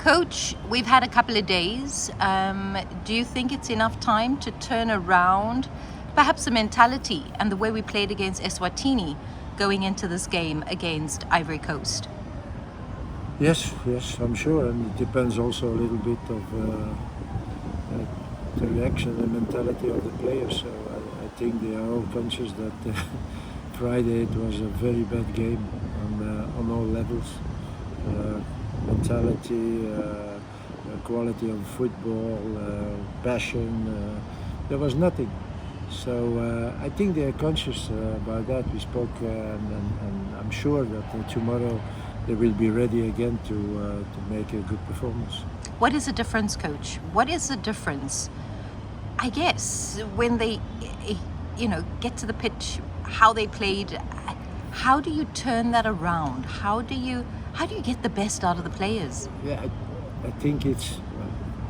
Coach, we've had a couple of days. Do you think it's enough time to turn around perhaps the mentality and the way we played against Eswatini going into this game against Ivory Coast? Yes, I'm sure, and it depends also a little bit of the reaction and mentality of the players. So I think they are all conscious that Friday it was a very bad game on all levels. Mentality, quality of football, passion, there was nothing. So I think they are conscious about that. We spoke and I'm sure that tomorrow they will be ready again to make a good performance. What is the difference, Coach? What is the difference? I guess when they, get to the pitch, how they played, how do you turn that around? How do you get the best out of the players? Yeah, I think it's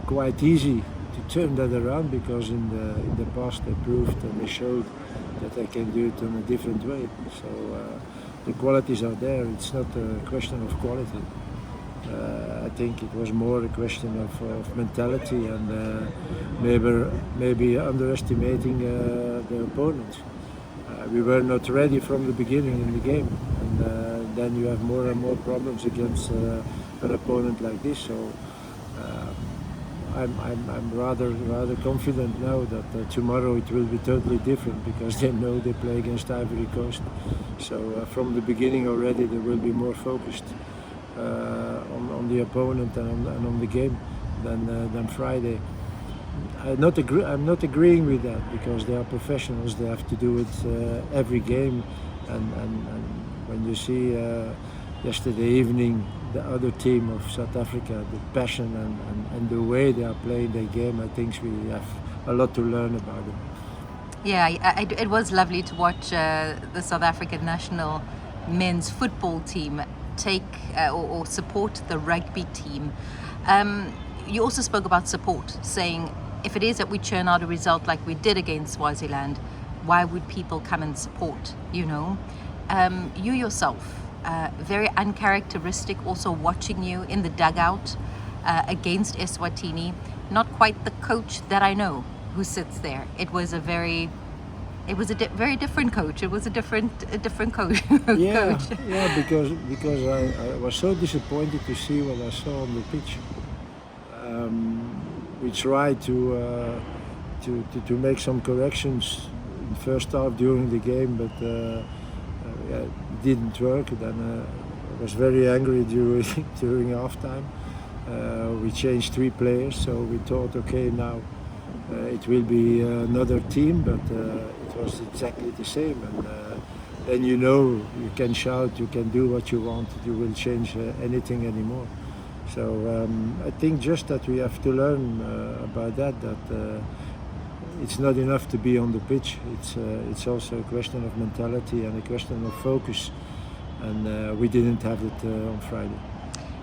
quite easy to turn that around because in the past they proved and they showed that they can do it in a different way. So the qualities are there. It's not a question of quality. I think it was more a question of mentality and maybe underestimating the opponent. We were not ready from the beginning in the game, and then you have more and more problems against an opponent like this. So I'm rather confident now that tomorrow it will be totally different because they know they play against Ivory Coast. So from the beginning already they will be more focused on the opponent and on the game than Friday. I'm not agreeing with that because they are professionals. They have to do it every game, and when you see yesterday evening the other team of South Africa, the passion and the way they are playing their game, I think we have a lot to learn about them. Yeah, it was lovely to watch the South African national men's football team take or support the rugby team. You also spoke about support, saying if it is that we churn out a result like we did against Swaziland, why would people come and support? You yourself, very uncharacteristic, also watching you in the dugout against Eswatini. Not quite the coach that I know who sits there. It was a very different coach. It was a different coach. Yeah, yeah, because I was so disappointed to see what I saw on the pitch. We tried to make some corrections in the first half during the game, but it didn't work. Then I was very angry during halftime. We changed 3 players, so we thought, okay, now it will be another team, but it was exactly the same. And then you can shout, you can do what you want, you will change anything anymore. So I think just that we have to learn about that it's not enough to be on the pitch. It's also a question of mentality and a question of focus, and we didn't have it on Friday.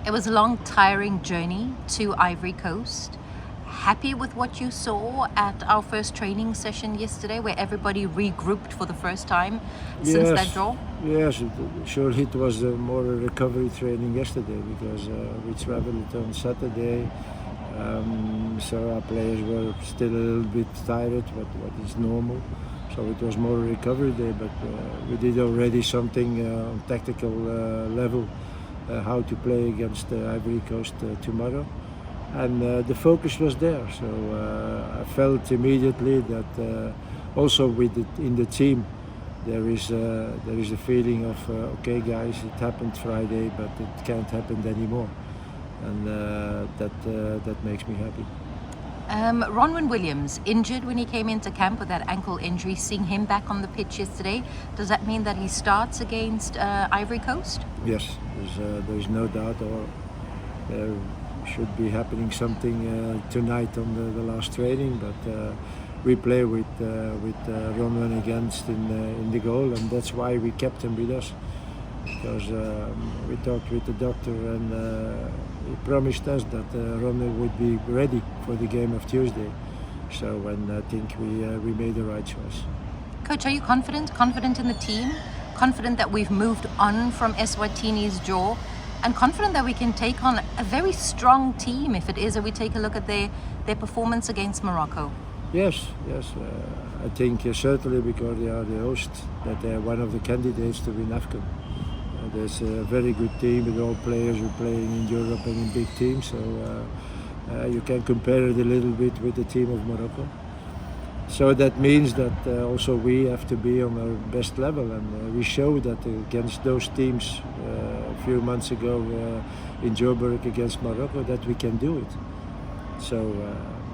It was a long, tiring journey to Ivory Coast. Happy with what you saw at our first training session yesterday, where everybody regrouped for the first time since that draw? Yes, surely it was more a recovery training yesterday because we traveled on Saturday, so our players were still a little bit tired, what is normal. So it was more a recovery day, but we did already something on tactical level, how to play against Ivory Coast tomorrow. And the focus was there, so I felt immediately that also in the team there is a feeling of okay guys, it happened Friday, but it can't happen anymore, and that makes me happy. Ronwen Williams injured when he came into camp with that ankle injury. Seeing him back on the pitch yesterday, does that mean that he starts against Ivory Coast? Yes, there's no doubt, or there should be happening something tonight on the last training, but we play with Ronwen against in the goal, and that's why we kept him with us, because we talked with the doctor and he promised us that Ronwen would be ready for the game of Tuesday. So, and I think we made the right choice. Coach, are you confident in the team? Confident that we've moved on from Eswatini's draw? and confident that we can take on a very strong team if it is. If we take a look at their performance against Morocco. Yes. I think certainly because they are the host, that they are one of the candidates to win AFCON. There's a very good team with all players who are playing in Europe and in big teams, so you can compare it a little bit with the team of Morocco. So that means that also we have to be on our best level, and we showed that against those teams a few months ago in Joburg against Morocco, that we can do it. So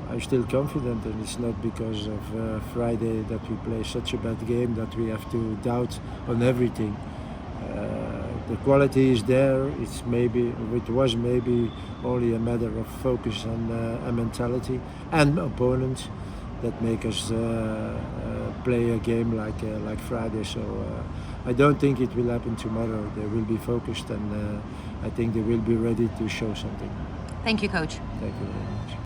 I'm still confident, and it's not because of Friday that we play such a bad game that we have to doubt on everything. The quality is there. It was maybe only a matter of focus and mentality and opponents that make us play a game like Friday. So I don't think it will happen tomorrow. They will be focused, and I think they will be ready to show something. Thank you, Coach. Thank you very much.